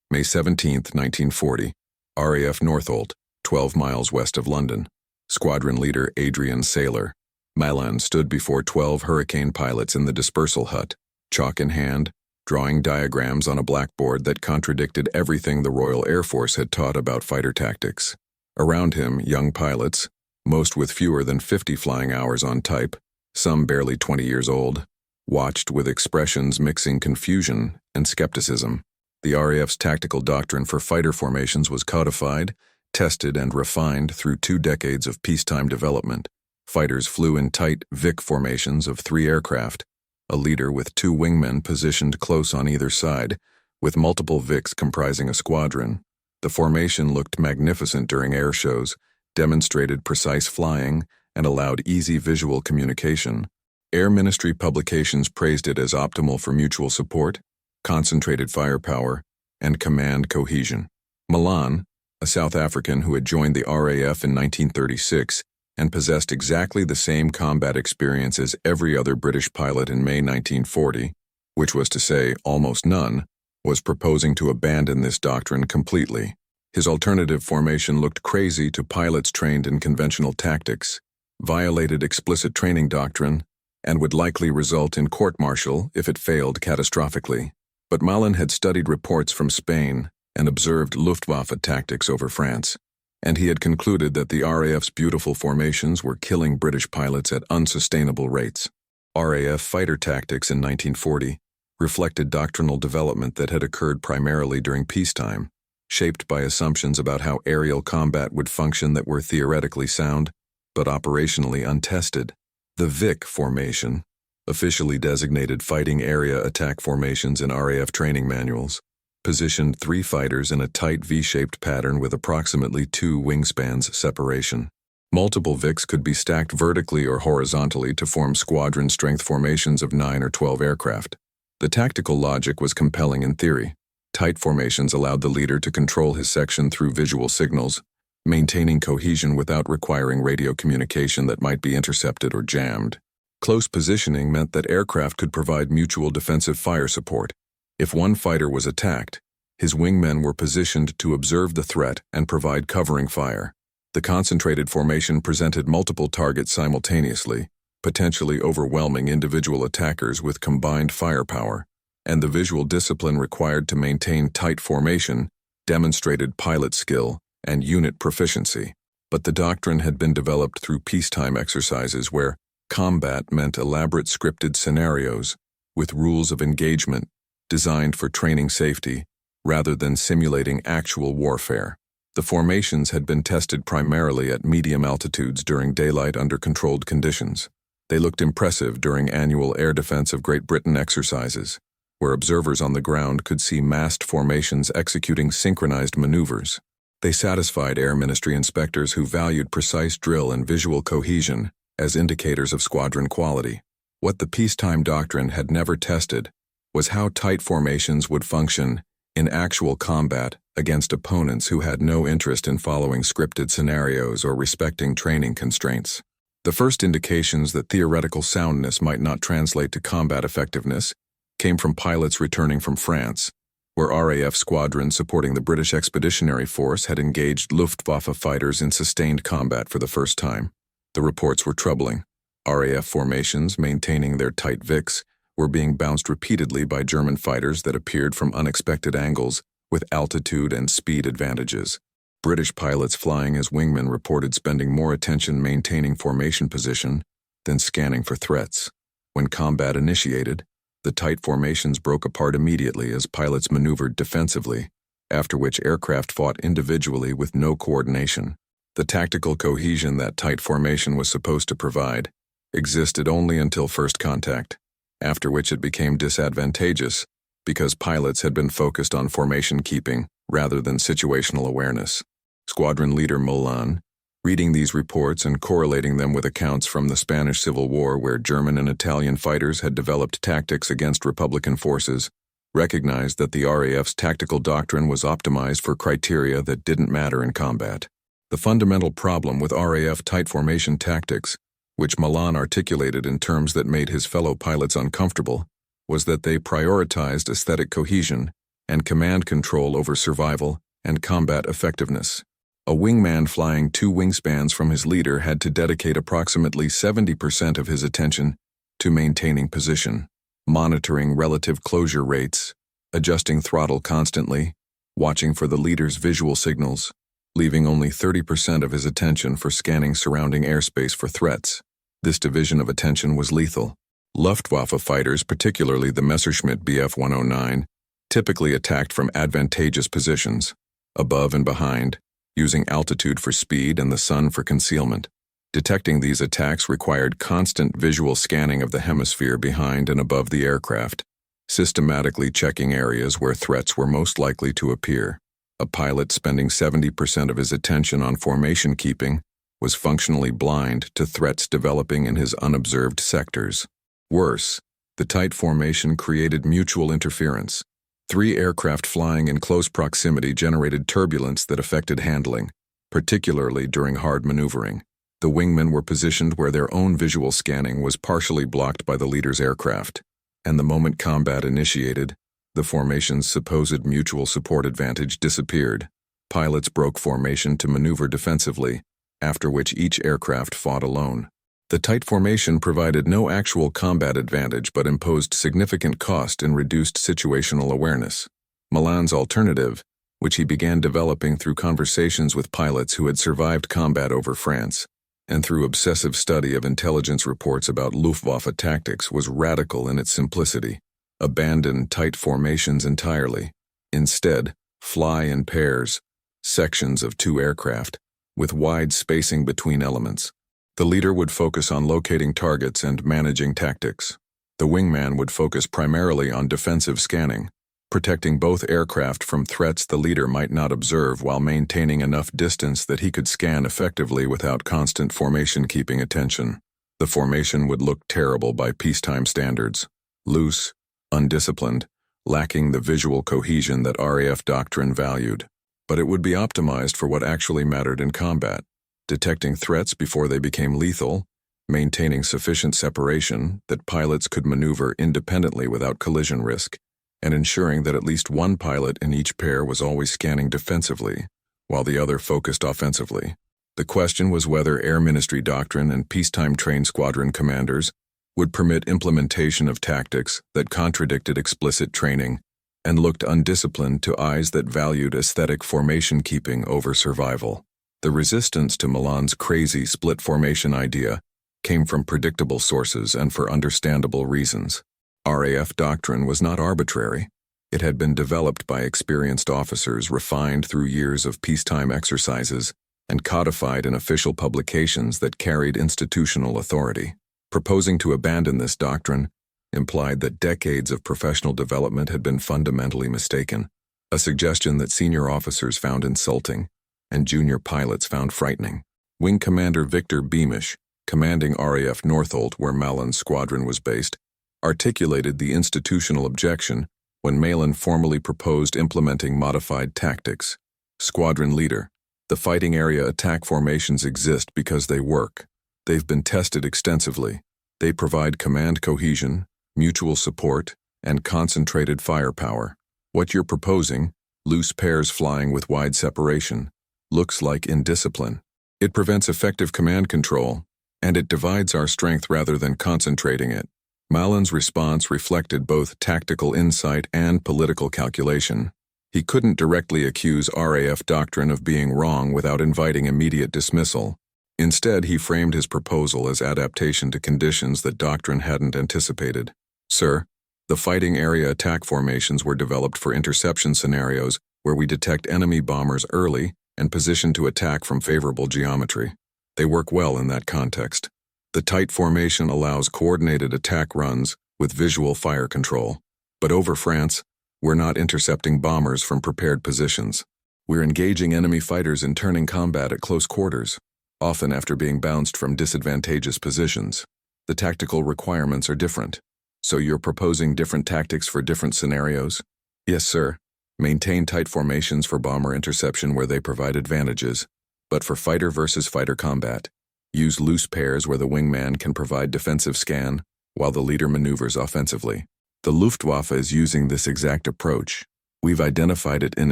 May 17, 1940, RAF Northolt, 12 miles west of London. Squadron leader Adrian Saylor. Milan stood before 12 Hurricane pilots in the dispersal hut, chalk in hand, drawing diagrams on a blackboard that contradicted everything the Royal Air Force had taught about fighter tactics. Around him, young pilots, most with fewer than 50 flying hours on type, some barely 20 years old, watched with expressions mixing confusion and skepticism. The RAF's tactical doctrine for fighter formations was codified, tested, and refined through 2 decades of peacetime development. Fighters flew in tight Vic formations of 3 aircraft, a leader with 2 wingmen positioned close on either side, with multiple Vics comprising a squadron. The formation looked magnificent during air shows, demonstrated precise flying, and allowed easy visual communication. Air Ministry publications praised it as optimal for mutual support, concentrated firepower, and command cohesion. Milan, a South African who had joined the RAF in 1936 and possessed exactly the same combat experience as every other British pilot in May 1940, which was to say almost none, was proposing to abandon this doctrine completely. His alternative formation looked crazy to pilots trained in conventional tactics, violated explicit training doctrine, and would likely result in court-martial if it failed catastrophically. But Milan had studied reports from Spain and observed Luftwaffe tactics over France, and he had concluded that the RAF's beautiful formations were killing British pilots at unsustainable rates. RAF fighter tactics in 1940 reflected doctrinal development that had occurred primarily during peacetime, shaped by assumptions about how aerial combat would function that were theoretically sound, but operationally untested. The Vic formation, officially designated Fighting Area Attack Formations in RAF training manuals, positioned 3 fighters in a tight V-shaped pattern with approximately 2 wingspans separation. Multiple Vics could be stacked vertically or horizontally to form squadron strength formations of 9 or 12 aircraft. The tactical logic was compelling in theory. Tight formations allowed the leader to control his section through visual signals, maintaining cohesion without requiring radio communication that might be intercepted or jammed. Close positioning meant that aircraft could provide mutual defensive fire support. If one fighter was attacked, his wingmen were positioned to observe the threat and provide covering fire. The concentrated formation presented multiple targets simultaneously, potentially overwhelming individual attackers with combined firepower, and the visual discipline required to maintain tight formation demonstrated pilot skill and unit proficiency. But the doctrine had been developed through peacetime exercises where combat meant elaborate scripted scenarios with rules of engagement designed for training safety rather than simulating actual warfare. The formations had been tested primarily at medium altitudes during daylight under controlled conditions. They looked impressive during annual Air Defense of Great Britain exercises, where observers on the ground could see massed formations executing synchronized maneuvers. They satisfied Air Ministry inspectors who valued precise drill and visual cohesion as indicators of squadron quality. What the peacetime doctrine had never tested was how tight formations would function in actual combat against opponents who had no interest in following scripted scenarios or respecting training constraints. The first indications that theoretical soundness might not translate to combat effectiveness came from pilots returning from France, where RAF squadrons supporting the British Expeditionary Force had engaged Luftwaffe fighters in sustained combat for the first time. The reports were troubling. RAF formations, maintaining their tight Vics, were being bounced repeatedly by German fighters that appeared from unexpected angles with altitude and speed advantages. British pilots flying as wingmen reported spending more attention maintaining formation position than scanning for threats. When combat initiated, the tight formations broke apart immediately as pilots maneuvered defensively, after which aircraft fought individually with no coordination. The tactical cohesion that tight formation was supposed to provide existed only until first contact, after which it became disadvantageous because pilots had been focused on formation keeping rather than situational awareness. Squadron leader Milan, reading these reports and correlating them with accounts from the Spanish Civil War where German and Italian fighters had developed tactics against Republican forces, recognized that the RAF's tactical doctrine was optimized for criteria that didn't matter in combat. The fundamental problem with RAF tight formation tactics, which Milan articulated in terms that made his fellow pilots uncomfortable, was that they prioritized aesthetic cohesion and command control over survival and combat effectiveness. A wingman flying 2 wingspans from his leader had to dedicate approximately 70% of his attention to maintaining position, monitoring relative closure rates, adjusting throttle constantly, watching for the leader's visual signals, leaving only 30% of his attention for scanning surrounding airspace for threats. This division of attention was lethal. Luftwaffe fighters, particularly the Messerschmitt Bf 109, typically attacked from advantageous positions, above and behind, using altitude for speed and the sun for concealment. Detecting these attacks required constant visual scanning of the hemisphere behind and above the aircraft, systematically checking areas where threats were most likely to appear. A pilot spending 70% of his attention on formation keeping was functionally blind to threats developing in his unobserved sectors. Worse, the tight formation created mutual interference. 3 aircraft flying in close proximity generated turbulence that affected handling, particularly during hard maneuvering. The wingmen were positioned where their own visual scanning was partially blocked by the leader's aircraft, and the moment combat initiated, the formation's supposed mutual support advantage disappeared. Pilots broke formation to maneuver defensively, after which each aircraft fought alone. The tight formation provided no actual combat advantage but imposed significant cost and reduced situational awareness. Milan's alternative, which he began developing through conversations with pilots who had survived combat over France, and through obsessive study of intelligence reports about Luftwaffe tactics, was radical in its simplicity. Abandon tight formations entirely. Instead, fly in pairs, sections of 2 aircraft, with wide spacing between elements. The leader would focus on locating targets and managing tactics. The wingman would focus primarily on defensive scanning, protecting both aircraft from threats the leader might not observe while maintaining enough distance that he could scan effectively without constant formation-keeping attention. The formation would look terrible by peacetime standards, loose, undisciplined, lacking the visual cohesion that RAF doctrine valued. But it would be optimized for what actually mattered in combat: detecting threats before they became lethal, maintaining sufficient separation that pilots could maneuver independently without collision risk, and ensuring that at least one pilot in each pair was always scanning defensively, while the other focused offensively. The question was whether Air Ministry doctrine and peacetime-trained squadron commanders would permit implementation of tactics that contradicted explicit training and looked undisciplined to eyes that valued aesthetic formation keeping over survival. The resistance to Milan's crazy split formation idea came from predictable sources and for understandable reasons. RAF doctrine was not arbitrary. It had been developed by experienced officers refined through years of peacetime exercises and codified in official publications that carried institutional authority. Proposing to abandon this doctrine implied that decades of professional development had been fundamentally mistaken, a suggestion that senior officers found insulting and junior pilots found frightening. Wing Commander Victor Beamish, commanding RAF Northolt where Malan's squadron was based, articulated the institutional objection when Malin formally proposed implementing modified tactics. Squadron leader: the fighting area attack formations exist because they work. They've been tested extensively. They provide command cohesion, mutual support, and concentrated firepower. What you're proposing, loose pairs flying with wide separation, looks like indiscipline. It prevents effective command control, and it divides our strength rather than concentrating it. Malan's response reflected both tactical insight and political calculation. He couldn't directly accuse RAF doctrine of being wrong without inviting immediate dismissal. Instead, he framed his proposal as adaptation to conditions that doctrine hadn't anticipated. Sir, the fighting area attack formations were developed for interception scenarios where we detect enemy bombers early and position to attack from favorable geometry. They work well in that context. The tight formation allows coordinated attack runs with visual fire control. But over France, we're not intercepting bombers from prepared positions. We're engaging enemy fighters in turning combat at close quarters, often after being bounced from disadvantageous positions. The tactical requirements are different. So you're proposing different tactics for different scenarios? Yes, sir. Maintain tight formations for bomber interception where they provide advantages, but for fighter versus fighter combat, use loose pairs where the wingman can provide defensive scan while the leader maneuvers offensively. The Luftwaffe is using this exact approach. We've identified it in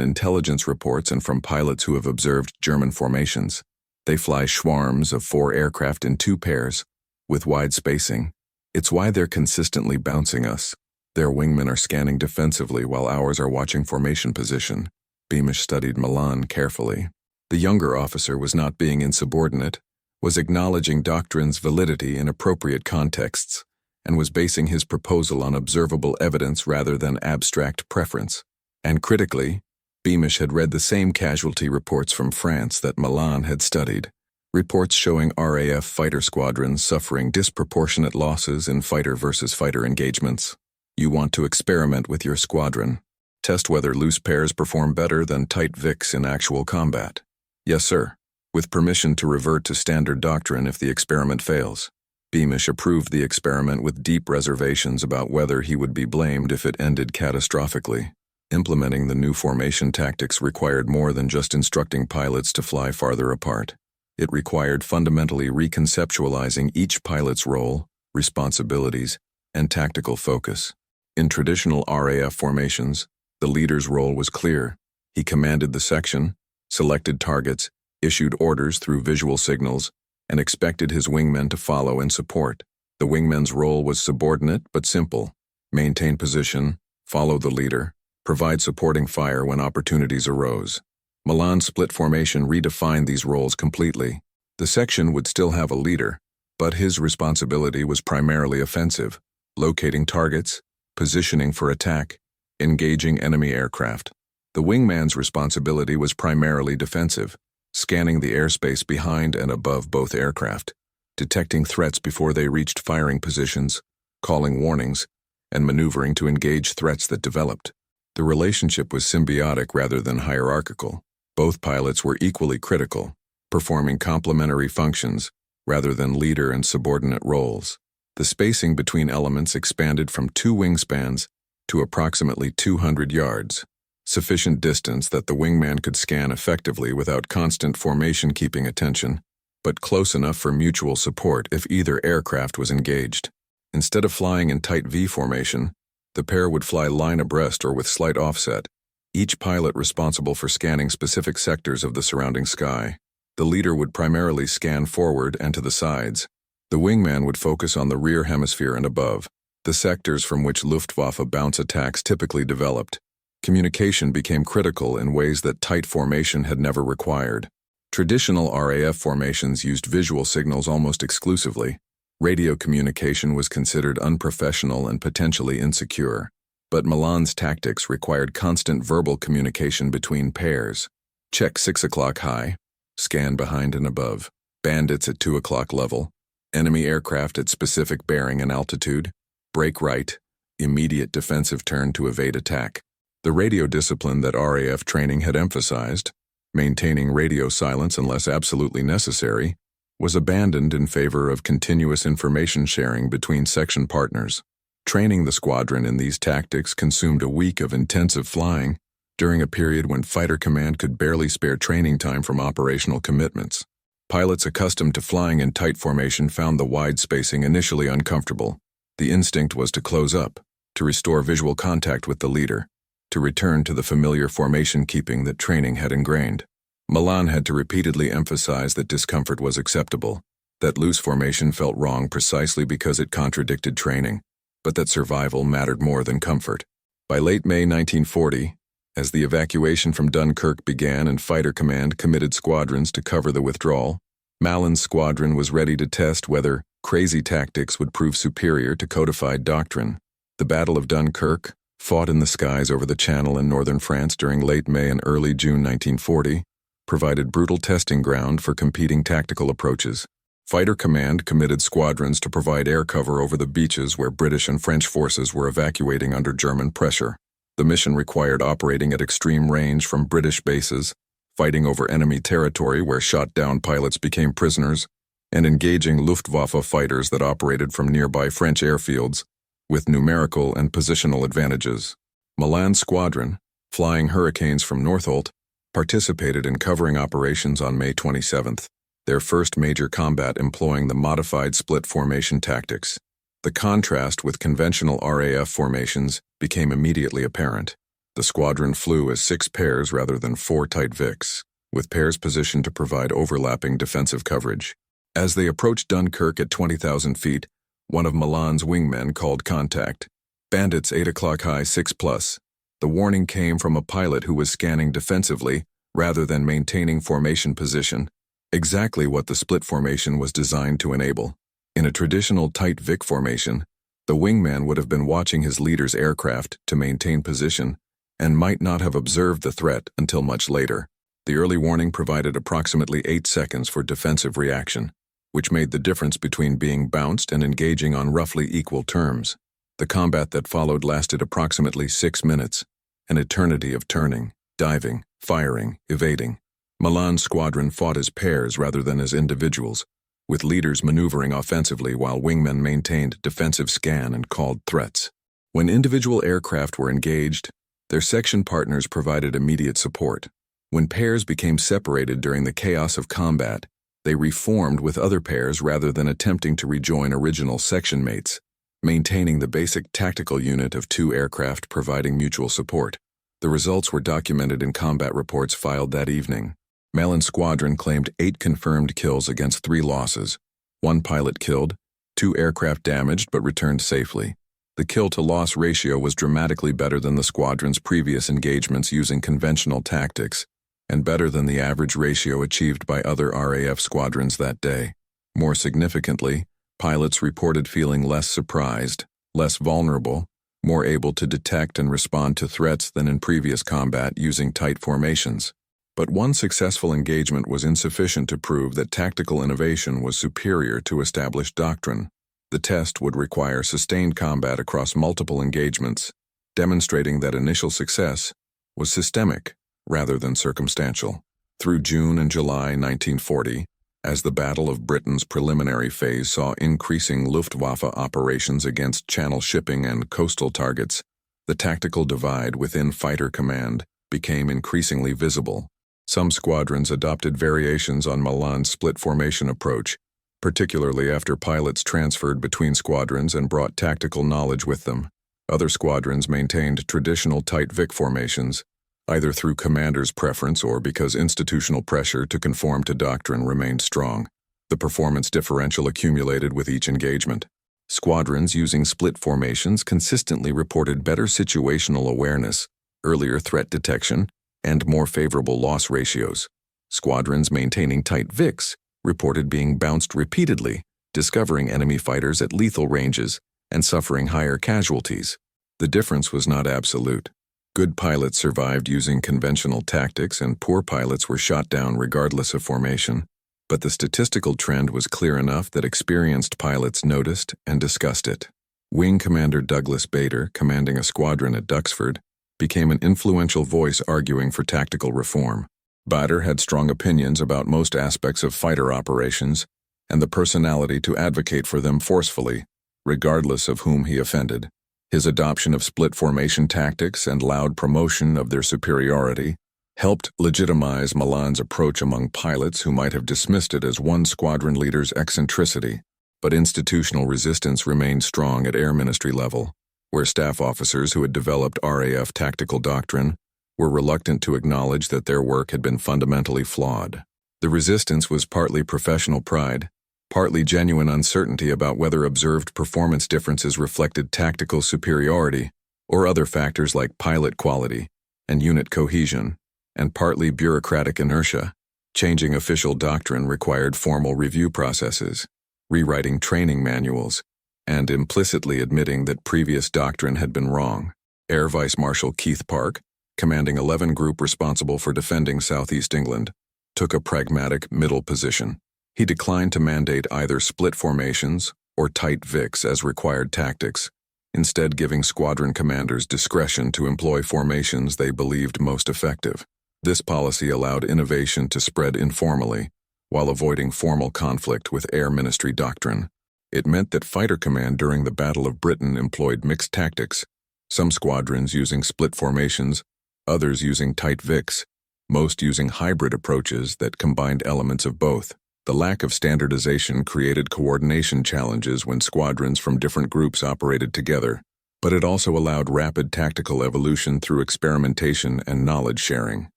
intelligence reports and from pilots who have observed German formations. They fly swarms of 4 aircraft in 2 pairs, with wide spacing. It's why they're consistently bouncing us. Their wingmen are scanning defensively while ours are watching formation position. Beamish studied Milan carefully. The younger officer was not being insubordinate, was acknowledging doctrine's validity in appropriate contexts, and was basing his proposal on observable evidence rather than abstract preference. And critically, Beamish had read the same casualty reports from France that Milan had studied, reports showing RAF fighter squadrons suffering disproportionate losses in fighter-versus-fighter engagements. You want to experiment with your squadron. Test whether loose pairs perform better than tight VICs in actual combat. Yes, sir. With permission to revert to standard doctrine if the experiment fails. Beamish approved the experiment with deep reservations about whether he would be blamed if it ended catastrophically. Implementing the new formation tactics required more than just instructing pilots to fly farther apart. It required fundamentally reconceptualizing each pilot's role, responsibilities, and tactical focus. In traditional RAF formations, the leader's role was clear. He commanded the section, selected targets, issued orders through visual signals, and expected his wingmen to follow and support. The wingman's role was subordinate but simple. Maintain position, follow the leader, provide supporting fire when opportunities arose. Milan's split formation redefined these roles completely. The section would still have a leader, but his responsibility was primarily offensive, locating targets, positioning for attack, engaging enemy aircraft. The wingman's responsibility was primarily defensive, scanning the airspace behind and above both aircraft, detecting threats before they reached firing positions, calling warnings, and maneuvering to engage threats that developed. The relationship was symbiotic rather than hierarchical. Both pilots were equally critical, performing complementary functions rather than leader and subordinate roles. The spacing between elements expanded from 2 wingspans to approximately 200 yards, sufficient distance that the wingman could scan effectively without constant formation keeping attention, but close enough for mutual support if either aircraft was engaged. Instead of flying in tight V formation, the pair would fly line abreast or with slight offset, each pilot responsible for scanning specific sectors of the surrounding sky. The leader would primarily scan forward and to the sides. The wingman would focus on the rear hemisphere and above, the sectors from which Luftwaffe bounce attacks typically developed. Communication became critical in ways that tight formation had never required. Traditional RAF formations used visual signals almost exclusively. Radio communication was considered unprofessional and potentially insecure, but Milan's tactics required constant verbal communication between pairs. Check 6 o'clock high, scan behind and above, bandits at 2 o'clock level, enemy aircraft at specific bearing and altitude, break right, immediate defensive turn to evade attack. The radio discipline that RAF training had emphasized, maintaining radio silence unless absolutely necessary, was abandoned in favor of continuous information sharing between section partners. Training the squadron in these tactics consumed a week of intensive flying during a period when Fighter Command could barely spare training time from operational commitments. Pilots accustomed to flying in tight formation found the wide spacing initially uncomfortable. The instinct was to close up, to restore visual contact with the leader, to return to the familiar formation keeping that training had ingrained. Milan had to repeatedly emphasize that discomfort was acceptable, that loose formation felt wrong precisely because it contradicted training, but that survival mattered more than comfort. By late May 1940, as the evacuation from Dunkirk began and Fighter Command committed squadrons to cover the withdrawal, Malan's squadron was ready to test whether crazy tactics would prove superior to codified doctrine. The Battle of Dunkirk, fought in the skies over the Channel in northern France during late May and early June 1940, provided brutal testing ground for competing tactical approaches. Fighter Command committed squadrons to provide air cover over the beaches where British and French forces were evacuating under German pressure. The mission required operating at extreme range from British bases, fighting over enemy territory where shot-down pilots became prisoners, and engaging Luftwaffe fighters that operated from nearby French airfields with numerical and positional advantages. Milan's squadron, flying Hurricanes from Northolt, participated in covering operations on May 27th, their first major combat employing the modified split formation tactics. The contrast with conventional RAF formations became immediately apparent. The squadron flew as 6 pairs rather than 4 tight Vics, with pairs positioned to provide overlapping defensive coverage. As they approached Dunkirk at 20,000 feet, one of Milan's wingmen called contact. Bandits 8 o'clock high 6+. The warning came from a pilot who was scanning defensively rather than maintaining formation position, exactly what the split formation was designed to enable. In a traditional tight Vic formation, the wingman would have been watching his leader's aircraft to maintain position and might not have observed the threat until much later. The early warning provided approximately 8 seconds for defensive reaction, which made the difference between being bounced and engaging on roughly equal terms. The combat that followed lasted approximately 6 minutes, an eternity of turning, diving, firing, evading. Milan's squadron fought as pairs rather than as individuals, with leaders maneuvering offensively while wingmen maintained defensive scan and called threats. When individual aircraft were engaged, their section partners provided immediate support. When pairs became separated during the chaos of combat, they reformed with other pairs rather than attempting to rejoin original section mates, maintaining the basic tactical unit of 2 aircraft providing mutual support. The results were documented in combat reports filed that evening. Milan's squadron claimed 8 confirmed kills against 3 losses. 1 pilot killed, 2 aircraft damaged but returned safely. The kill-to-loss ratio was dramatically better than the squadron's previous engagements using conventional tactics, and better than the average ratio achieved by other RAF squadrons that day. More significantly, pilots reported feeling less surprised, less vulnerable, more able to detect and respond to threats than in previous combat using tight formations. But one successful engagement was insufficient to prove that tactical innovation was superior to established doctrine. The test would require sustained combat across multiple engagements, demonstrating that initial success was systemic rather than circumstantial. Through June and July 1940, as the Battle of Britain's preliminary phase saw increasing Luftwaffe operations against channel shipping and coastal targets, the tactical divide within fighter command became increasingly visible. Some squadrons adopted variations on Milan's split formation approach, particularly after pilots transferred between squadrons and brought tactical knowledge with them. Other squadrons maintained traditional tight Vic formations, either through commander's preference or because institutional pressure to conform to doctrine remained strong. The performance differential accumulated with each engagement. Squadrons using split formations consistently reported better situational awareness, earlier threat detection, and more favorable loss ratios. Squadrons maintaining tight Vics reported being bounced repeatedly, discovering enemy fighters at lethal ranges, and suffering higher casualties. The difference was not absolute. Good pilots survived using conventional tactics and poor pilots were shot down regardless of formation. But the statistical trend was clear enough that experienced pilots noticed and discussed it. Wing Commander Douglas Bader, commanding a squadron at Duxford, became an influential voice arguing for tactical reform. Bader had strong opinions about most aspects of fighter operations and the personality to advocate for them forcefully, regardless of whom he offended. His adoption of split formation tactics and loud promotion of their superiority helped legitimize Milan's approach among pilots who might have dismissed it as one squadron leader's eccentricity. But institutional resistance remained strong at Air Ministry level, where staff officers who had developed RAF tactical doctrine were reluctant to acknowledge that their work had been fundamentally flawed. The resistance was partly professional pride, partly genuine uncertainty about whether observed performance differences reflected tactical superiority or other factors like pilot quality and unit cohesion, and partly bureaucratic inertia. Changing official doctrine required formal review processes, rewriting training manuals, and implicitly admitting that previous doctrine had been wrong. Air Vice Marshal Keith Park, commanding 11 Group responsible for defending Southeast England, took a pragmatic middle position. He declined to mandate either split formations or tight Vics as required tactics, instead giving squadron commanders discretion to employ formations they believed most effective. This policy allowed innovation to spread informally, while avoiding formal conflict with Air Ministry doctrine. It meant that fighter command during the Battle of Britain employed mixed tactics, some squadrons using split formations, others using tight Vics, most using hybrid approaches that combined elements of both. The lack of standardization created coordination challenges when squadrons from different groups operated together, but it also allowed rapid tactical evolution through experimentation and knowledge sharing.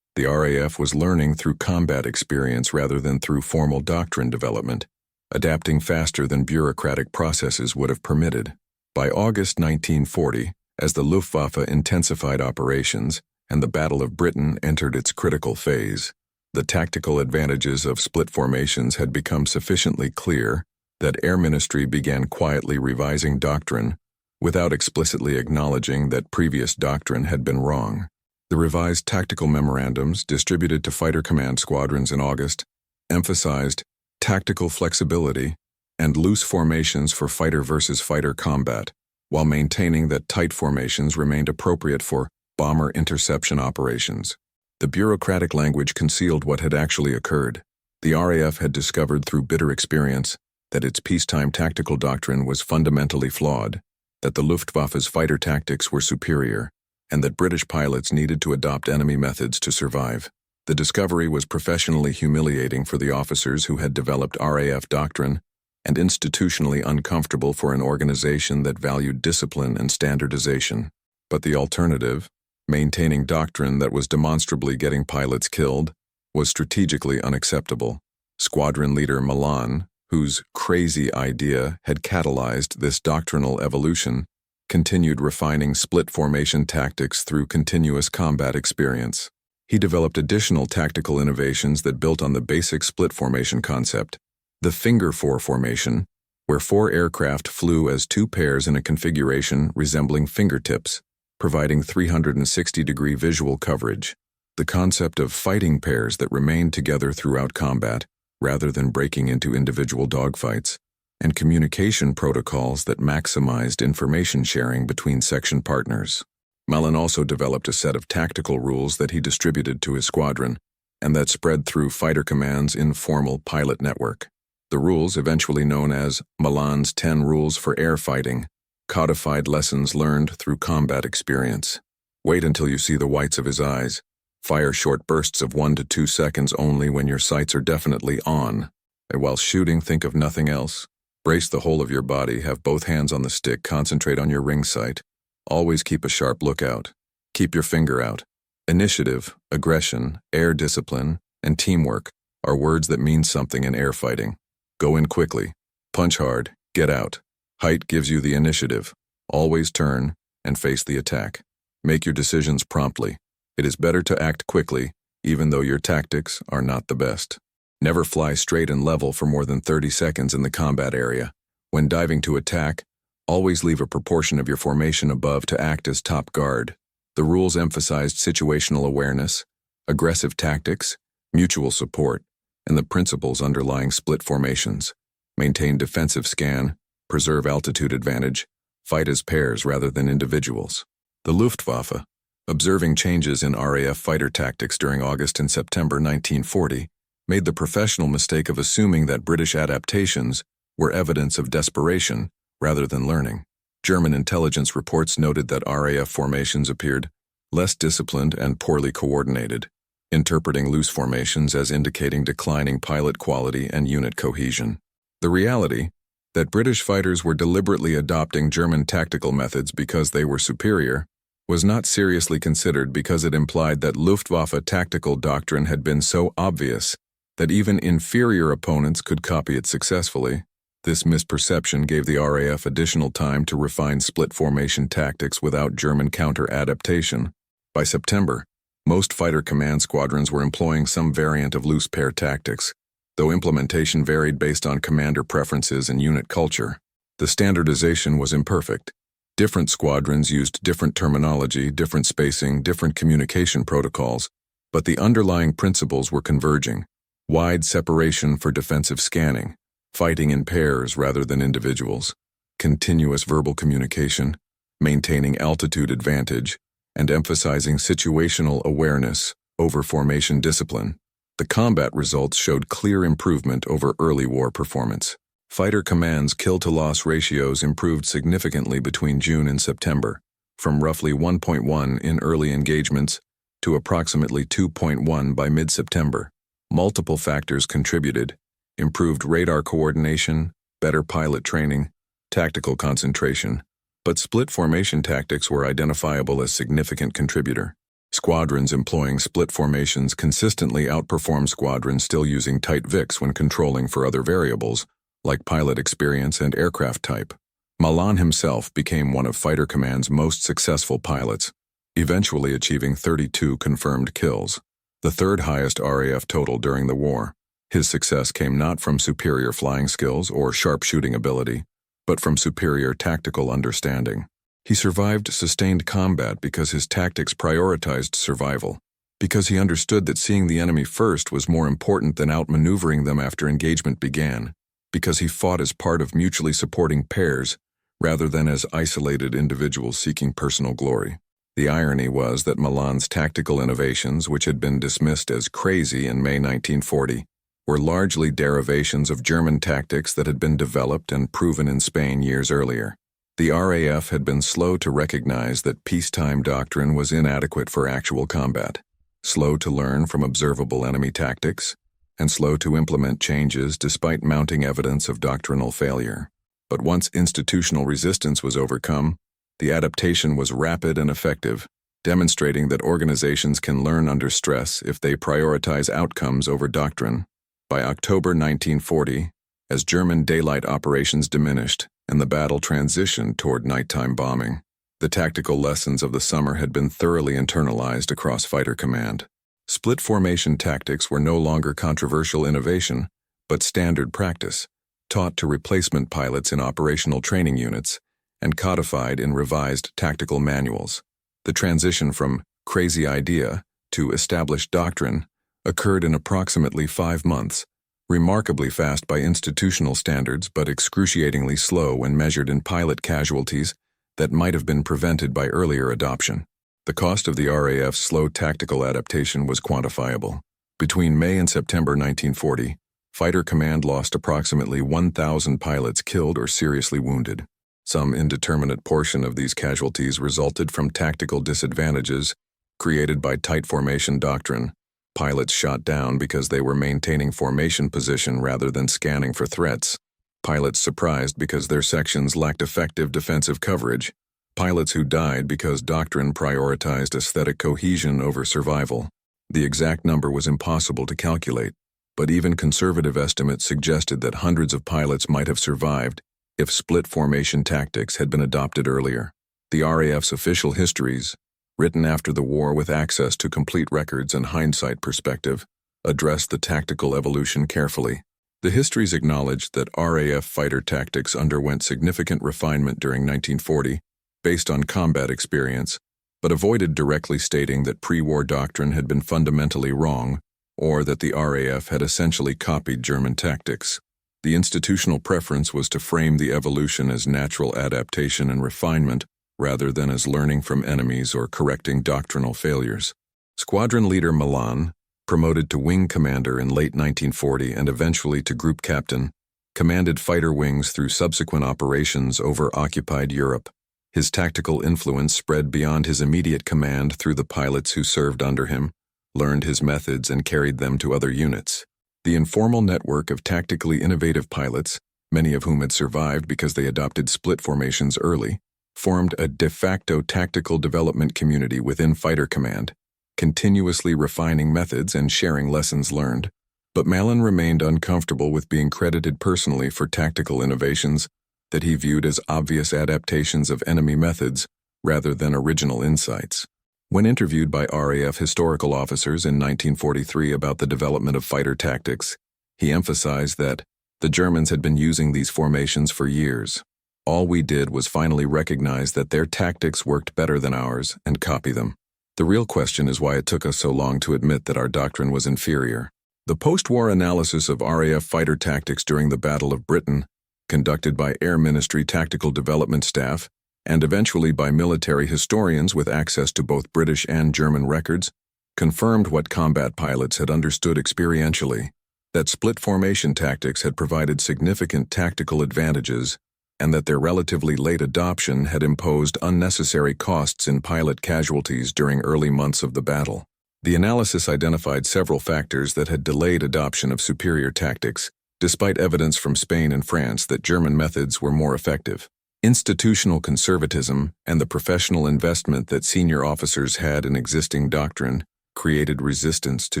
The RAF was learning through combat experience rather than through formal doctrine development, adapting faster than bureaucratic processes would have permitted. By August 1940, as the Luftwaffe intensified operations and the Battle of Britain entered its critical phase, the tactical advantages of split formations had become sufficiently clear that Air Ministry began quietly revising doctrine without explicitly acknowledging that previous doctrine had been wrong. The revised tactical memorandums distributed to fighter command squadrons in August emphasized tactical flexibility and loose formations for fighter versus fighter combat, while maintaining that tight formations remained appropriate for bomber interception operations. The bureaucratic language concealed what had actually occurred. The RAF had discovered through bitter experience that its peacetime tactical doctrine was fundamentally flawed, that the Luftwaffe's fighter tactics were superior, and that British pilots needed to adopt enemy methods to survive. The discovery was professionally humiliating for the officers who had developed RAF doctrine and institutionally uncomfortable for an organization that valued discipline and standardization. But the alternative, maintaining doctrine that was demonstrably getting pilots killed, was strategically unacceptable. Squadron leader Milan, whose crazy idea had catalyzed this doctrinal evolution, continued refining split formation tactics through continuous combat experience. He developed additional tactical innovations that built on the basic split formation concept. The finger four formation, where 4 aircraft flew as 2 pairs in a configuration resembling fingertips, providing 360-degree visual coverage. The concept of fighting pairs that remained together throughout combat, rather than breaking into individual dogfights, and communication protocols that maximized information sharing between section partners. Milan also developed a set of tactical rules that he distributed to his squadron, and that spread through fighter command's informal pilot network. The rules, eventually known as Milan's 10 Rules for Air Fighting, codified lessons learned through combat experience. Wait until you see the whites of his eyes. Fire short bursts of 1 to 2 seconds only when your sights are definitely on. And while shooting, think of nothing else. Brace the whole of your body, have both hands on the stick, concentrate on your ring sight. Always keep a sharp lookout. Keep your finger out. Initiative, aggression, air discipline, and teamwork are words that mean something in air fighting. Go in quickly. Punch hard. Get out. Height gives you the initiative. Always turn and face the attack. Make your decisions promptly. It is better to act quickly, even though your tactics are not the best. Never fly straight and level for more than 30 seconds in the combat area. When diving to attack, always leave a proportion of your formation above to act as top guard. The rules emphasized situational awareness, aggressive tactics, mutual support, and the principles underlying split formations. Maintain defensive scan, preserve altitude advantage, fight as pairs rather than individuals. The Luftwaffe, observing changes in RAF fighter tactics during August and September 1940, made the professional mistake of assuming that British adaptations were evidence of desperation rather than learning. German intelligence reports noted that RAF formations appeared less disciplined and poorly coordinated, interpreting loose formations as indicating declining pilot quality and unit cohesion. The reality that British fighters were deliberately adopting German tactical methods because they were superior was not seriously considered because it implied that Luftwaffe tactical doctrine had been so obvious that even inferior opponents could copy it successfully. This misperception gave the RAF additional time to refine split formation tactics without German counter-adaptation. By September, most fighter command squadrons were employing some variant of loose pair tactics, though implementation varied based on commander preferences and unit culture. The standardization was imperfect. Different squadrons used different terminology, different spacing, different communication protocols, but the underlying principles were converging. Wide separation for defensive scanning, fighting in pairs rather than individuals, continuous verbal communication, maintaining altitude advantage, and emphasizing situational awareness over formation discipline. The combat results showed clear improvement over early war performance. Fighter command's kill-to-loss ratios improved significantly between June and September, from roughly 1.1 in early engagements to approximately 2.1 by mid-September. Multiple factors contributed: improved radar coordination, better pilot training, tactical concentration, But split formation tactics were identifiable as significant contributor. Squadrons employing split formations consistently outperform squadrons still using tight VICs when controlling for other variables, like pilot experience and aircraft type. Malan himself became one of Fighter Command's most successful pilots, eventually achieving 32 confirmed kills, the third highest RAF total during the war. His success came not from superior flying skills or sharpshooting ability, but from superior tactical understanding. He survived sustained combat because his tactics prioritized survival, because he understood that seeing the enemy first was more important than outmaneuvering them after engagement began, because he fought as part of mutually supporting pairs rather than as isolated individuals seeking personal glory. The irony was that Malan's tactical innovations, which had been dismissed as crazy in May 1940, were largely derivations of German tactics that had been developed and proven in Spain years earlier. The RAF had been slow to recognize that peacetime doctrine was inadequate for actual combat, slow to learn from observable enemy tactics, and slow to implement changes despite mounting evidence of doctrinal failure. But once institutional resistance was overcome, the adaptation was rapid and effective, demonstrating that organizations can learn under stress if they prioritize outcomes over doctrine. By October 1940, as German daylight operations diminished and the battle transitioned toward nighttime bombing, the tactical lessons of the summer had been thoroughly internalized across Fighter Command. Split formation tactics were no longer controversial innovation, but standard practice, taught to replacement pilots in operational training units and codified in revised tactical manuals. The transition from crazy idea to established doctrine occurred in approximately 5 months, remarkably fast by institutional standards but excruciatingly slow when measured in pilot casualties that might have been prevented by earlier adoption. The cost of the RAF's slow tactical adaptation was quantifiable. Between May and September 1940, Fighter Command lost approximately 1,000 pilots killed or seriously wounded. Some indeterminate portion of these casualties resulted from tactical disadvantages created by tight formation doctrine. Pilots shot down because they were maintaining formation position rather than scanning for threats. Pilots surprised because their sections lacked effective defensive coverage. Pilots who died because doctrine prioritized aesthetic cohesion over survival. The exact number was impossible to calculate, but even conservative estimates suggested that hundreds of pilots might have survived if split formation tactics had been adopted earlier. The RAF's official histories, written after the war with access to complete records and hindsight perspective, addressed the tactical evolution carefully. The histories acknowledged that RAF fighter tactics underwent significant refinement during 1940, based on combat experience, but avoided directly stating that pre-war doctrine had been fundamentally wrong, or that the RAF had essentially copied German tactics. The institutional preference was to frame the evolution as natural adaptation and refinement, rather than as learning from enemies or correcting doctrinal failures. Squadron leader Malan, promoted to wing commander in late 1940 and eventually to group captain, commanded fighter wings through subsequent operations over occupied Europe. His tactical influence spread beyond his immediate command through the pilots who served under him, learned his methods and carried them to other units. The informal network of tactically innovative pilots, many of whom had survived because they adopted split formations early, formed a de facto tactical development community within Fighter Command, continuously refining methods and sharing lessons learned. But Malan remained uncomfortable with being credited personally for tactical innovations that he viewed as obvious adaptations of enemy methods rather than original insights. When interviewed by RAF historical officers in 1943 about the development of fighter tactics, he emphasized that the Germans had been using these formations for years. All we did was finally recognize that their tactics worked better than ours and copy them. The real question is why it took us so long to admit that our doctrine was inferior. The post-war analysis of RAF fighter tactics during the Battle of Britain, conducted by Air Ministry Tactical Development Staff, and eventually by military historians with access to both British and German records, confirmed what combat pilots had understood experientially, that split formation tactics had provided significant tactical advantages and that their relatively late adoption had imposed unnecessary costs in pilot casualties during early months of the battle. The analysis identified several factors that had delayed adoption of superior tactics, despite evidence from Spain and France that German methods were more effective. Institutional conservatism and the professional investment that senior officers had in existing doctrine created resistance to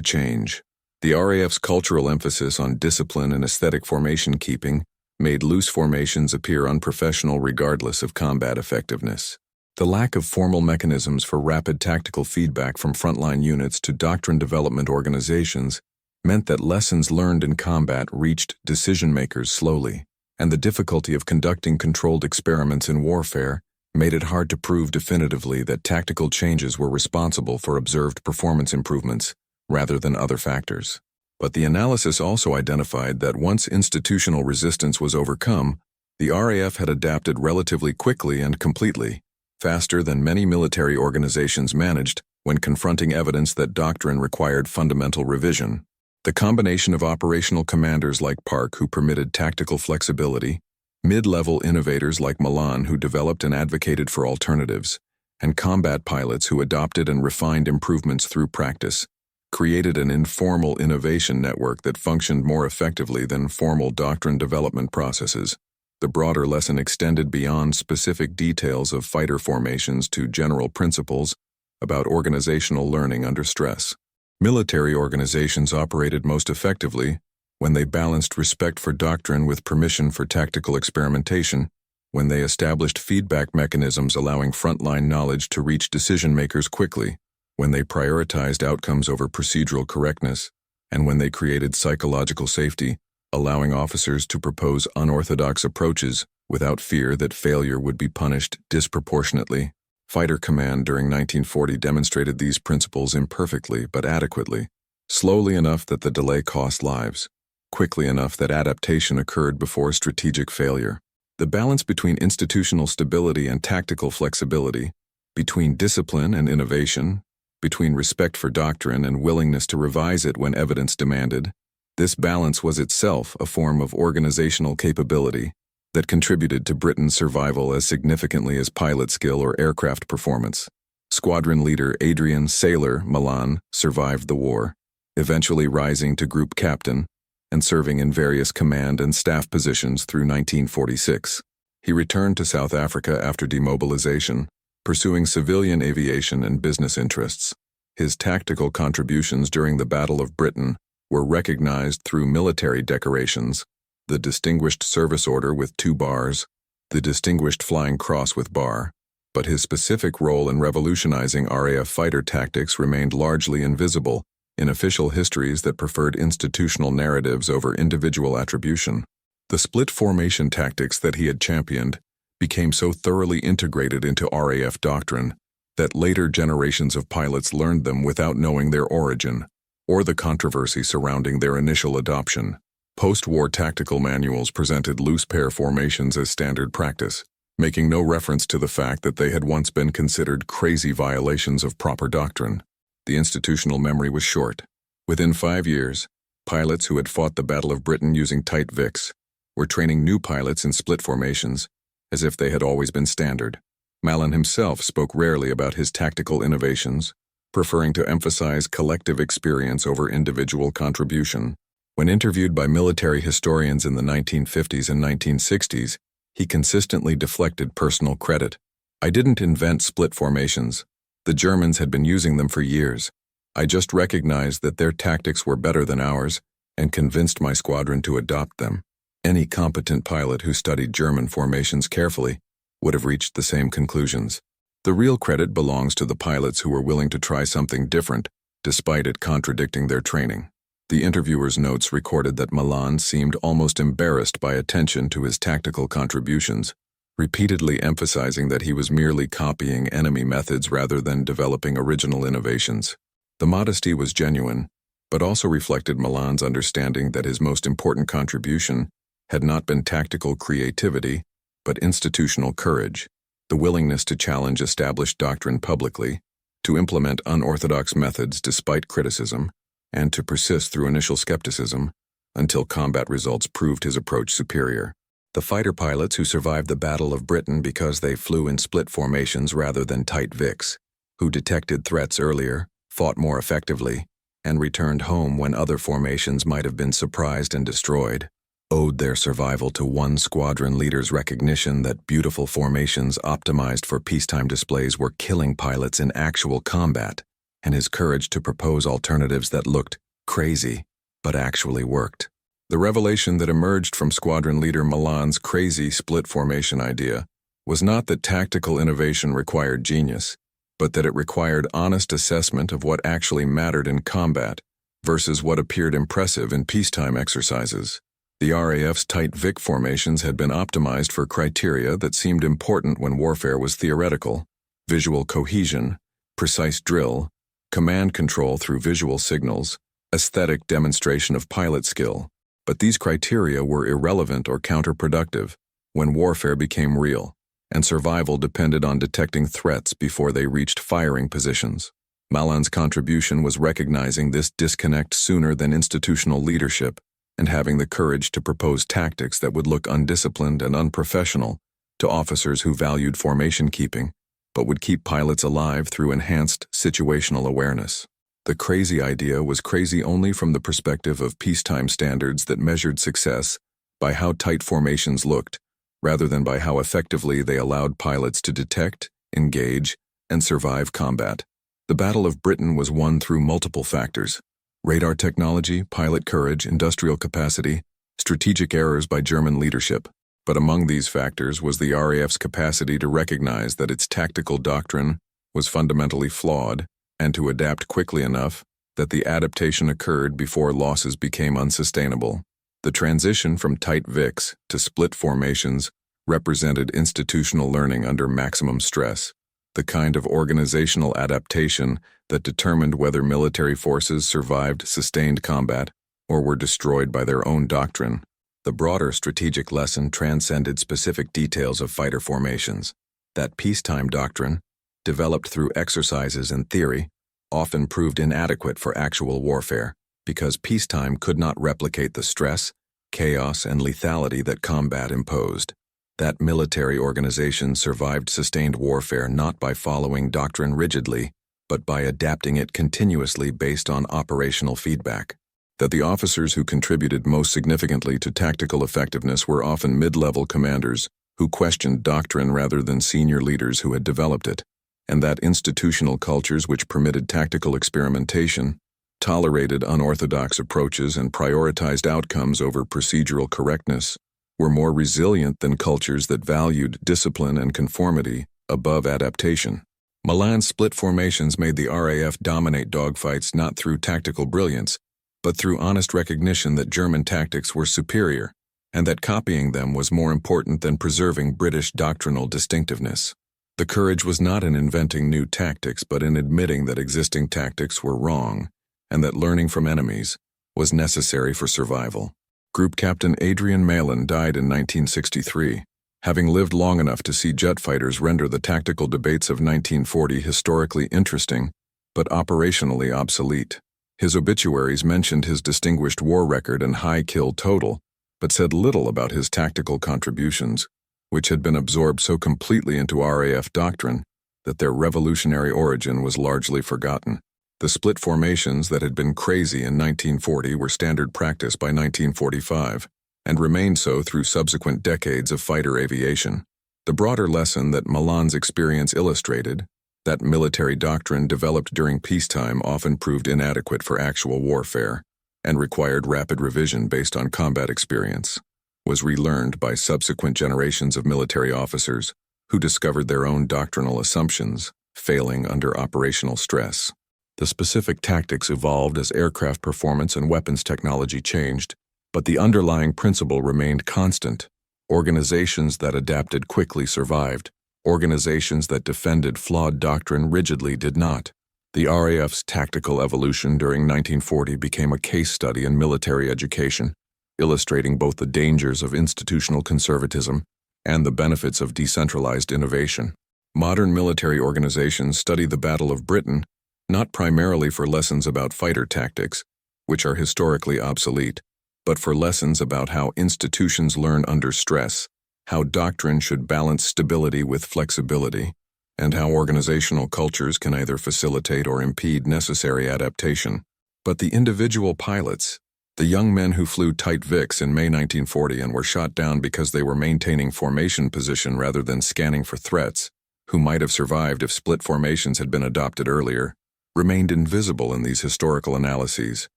change. The RAF's cultural emphasis on discipline and aesthetic formation keeping made loose formations appear unprofessional regardless of combat effectiveness. The lack of formal mechanisms for rapid tactical feedback from frontline units to doctrine development organizations meant that lessons learned in combat reached decision-makers slowly, and the difficulty of conducting controlled experiments in warfare made it hard to prove definitively that tactical changes were responsible for observed performance improvements rather than other factors. But the analysis also identified that once institutional resistance was overcome, the RAF had adapted relatively quickly and completely, faster than many military organizations managed when confronting evidence that doctrine required fundamental revision. The combination of operational commanders like Park who permitted tactical flexibility, mid-level innovators like Milan who developed and advocated for alternatives, and combat pilots who adopted and refined improvements through practice, created an informal innovation network that functioned more effectively than formal doctrine development processes. The broader lesson extended beyond specific details of fighter formations to general principles about organizational learning under stress. Military organizations operated most effectively when they balanced respect for doctrine with permission for tactical experimentation, when they established feedback mechanisms allowing frontline knowledge to reach decision-makers quickly, when they prioritized outcomes over procedural correctness, and when they created psychological safety, allowing officers to propose unorthodox approaches without fear that failure would be punished disproportionately. Fighter Command during 1940 demonstrated these principles imperfectly but adequately, slowly enough that the delay cost lives, quickly enough that adaptation occurred before strategic failure. The balance between institutional stability and tactical flexibility, between discipline and innovation, between respect for doctrine and willingness to revise it when evidence demanded, this balance was itself a form of organizational capability that contributed to Britain's survival as significantly as pilot skill or aircraft performance. Squadron leader Adrian Sailor Milan survived the war, eventually rising to group captain and serving in various command and staff positions through 1946. He returned to South Africa after demobilization, pursuing civilian aviation and business interests. His tactical contributions during the Battle of Britain were recognized through military decorations: the Distinguished Service Order with 2 bars, the Distinguished Flying Cross with bar, but his specific role in revolutionizing RAF fighter tactics remained largely invisible in official histories that preferred institutional narratives over individual attribution. The split formation tactics that he had championed became so thoroughly integrated into RAF doctrine that later generations of pilots learned them without knowing their origin or the controversy surrounding their initial adoption. Post-war tactical manuals presented loose pair formations as standard practice, making no reference to the fact that they had once been considered crazy violations of proper doctrine. The institutional memory was short. Within 5 years, pilots who had fought the Battle of Britain using tight VICs were training new pilots in split formations as if they had always been standard. Milan himself spoke rarely about his tactical innovations, preferring to emphasize collective experience over individual contribution. When interviewed by military historians in the 1950s and 1960s, he consistently deflected personal credit. "I didn't invent split formations. The Germans had been using them for years. I just recognized that their tactics were better than ours and convinced my squadron to adopt them." Any competent pilot who studied German formations carefully would have reached the same conclusions. The real credit belongs to the pilots who were willing to try something different, despite it contradicting their training. The interviewer's notes recorded that Milan seemed almost embarrassed by attention to his tactical contributions, repeatedly emphasizing that he was merely copying enemy methods rather than developing original innovations. The modesty was genuine, but also reflected Milan's understanding that his most important contribution had not been tactical creativity, but institutional courage, the willingness to challenge established doctrine publicly, to implement unorthodox methods despite criticism, and to persist through initial skepticism until combat results proved his approach superior. The fighter pilots who survived the Battle of Britain because they flew in split formations rather than tight VICs, who detected threats earlier, fought more effectively, and returned home when other formations might have been surprised and destroyed, owed their survival to one squadron leader's recognition that beautiful formations optimized for peacetime displays were killing pilots in actual combat, and his courage to propose alternatives that looked crazy but actually worked. The revelation that emerged from squadron leader Milan's crazy split formation idea was not that tactical innovation required genius, but that it required honest assessment of what actually mattered in combat versus what appeared impressive in peacetime exercises. The RAF's tight Vic formations had been optimized for criteria that seemed important when warfare was theoretical: visual cohesion, precise drill, command control through visual signals, aesthetic demonstration of pilot skill. But these criteria were irrelevant or counterproductive when warfare became real, and survival depended on detecting threats before they reached firing positions. Milan's contribution was recognizing this disconnect sooner than institutional leadership, and having the courage to propose tactics that would look undisciplined and unprofessional to officers who valued formation keeping, but would keep pilots alive through enhanced situational awareness. The crazy idea was crazy only from the perspective of peacetime standards that measured success by how tight formations looked, rather than by how effectively they allowed pilots to detect, engage, and survive combat. The Battle of Britain was won through multiple factors: radar technology, pilot courage, industrial capacity, strategic errors by German leadership. But among these factors was the RAF's capacity to recognize that its tactical doctrine was fundamentally flawed and to adapt quickly enough that the adaptation occurred before losses became unsustainable. The transition from tight VICs to split formations represented institutional learning under maximum stress, the kind of organizational adaptation that determined whether military forces survived sustained combat or were destroyed by their own doctrine. The broader strategic lesson transcended specific details of fighter formations. That peacetime doctrine, developed through exercises and theory, often proved inadequate for actual warfare because peacetime could not replicate the stress, chaos, and lethality that combat imposed. That military organization survived sustained warfare not by following doctrine rigidly, but by adapting it continuously based on operational feedback. That the officers who contributed most significantly to tactical effectiveness were often mid-level commanders who questioned doctrine rather than senior leaders who had developed it, and that institutional cultures which permitted tactical experimentation, tolerated unorthodox approaches, and prioritized outcomes over procedural correctness were more resilient than cultures that valued discipline and conformity above adaptation. Milan's split formations made the RAF dominate dogfights not through tactical brilliance, but through honest recognition that German tactics were superior, and that copying them was more important than preserving British doctrinal distinctiveness. The courage was not in inventing new tactics, but in admitting that existing tactics were wrong, and that learning from enemies was necessary for survival. Group Captain Adrian Malin died in 1963, having lived long enough to see jet fighters render the tactical debates of 1940 historically interesting, but operationally obsolete. His obituaries mentioned his distinguished war record and high kill total, but said little about his tactical contributions, which had been absorbed so completely into RAF doctrine that their revolutionary origin was largely forgotten. The split formations that had been crazy in 1940 were standard practice by 1945, and remained so through subsequent decades of fighter aviation. The broader lesson that Milan's experience illustrated, that military doctrine developed during peacetime often proved inadequate for actual warfare, and required rapid revision based on combat experience, was relearned by subsequent generations of military officers who discovered their own doctrinal assumptions, failing under operational stress. The specific tactics evolved as aircraft performance and weapons technology changed, but the underlying principle remained constant. Organizations that adapted quickly survived. Organizations that defended flawed doctrine rigidly did not. The RAF's tactical evolution during 1940 became a case study in military education, illustrating both the dangers of institutional conservatism and the benefits of decentralized innovation. Modern military organizations study the Battle of Britain not primarily for lessons about fighter tactics, which are historically obsolete, but for lessons about how institutions learn under stress, how doctrine should balance stability with flexibility, and how organizational cultures can either facilitate or impede necessary adaptation. But the individual pilots, The young men who flew tight Vics in May 1940 and were shot down because they were maintaining formation position rather than scanning for threats, who might have survived if split formations had been adopted earlier, remained invisible in these historical analyses.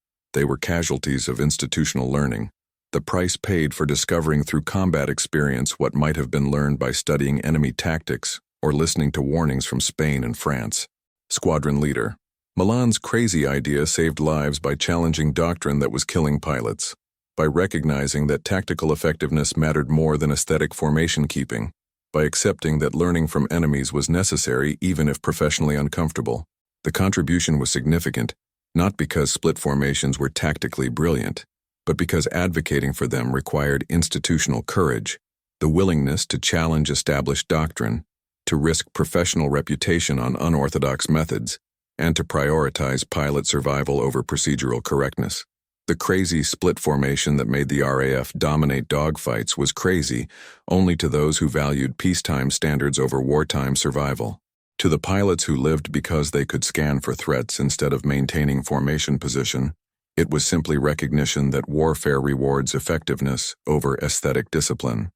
They were casualties of institutional learning, the price paid for discovering through combat experience what might have been learned by studying enemy tactics or listening to warnings from Spain and France. Squadron leader. Milan's crazy idea saved lives by challenging doctrine that was killing pilots, by recognizing that tactical effectiveness mattered more than aesthetic formation keeping, by accepting that learning from enemies was necessary even if professionally uncomfortable. The contribution was significant, not because split formations were tactically brilliant, but because advocating for them required institutional courage, the willingness to challenge established doctrine, to risk professional reputation on unorthodox methods, and to prioritize pilot survival over procedural correctness. The crazy split formation that made the RAF dominate dogfights was crazy only to those who valued peacetime standards over wartime survival. To the pilots who lived because they could scan for threats instead of maintaining formation position, it was simply recognition that warfare rewards effectiveness over aesthetic discipline.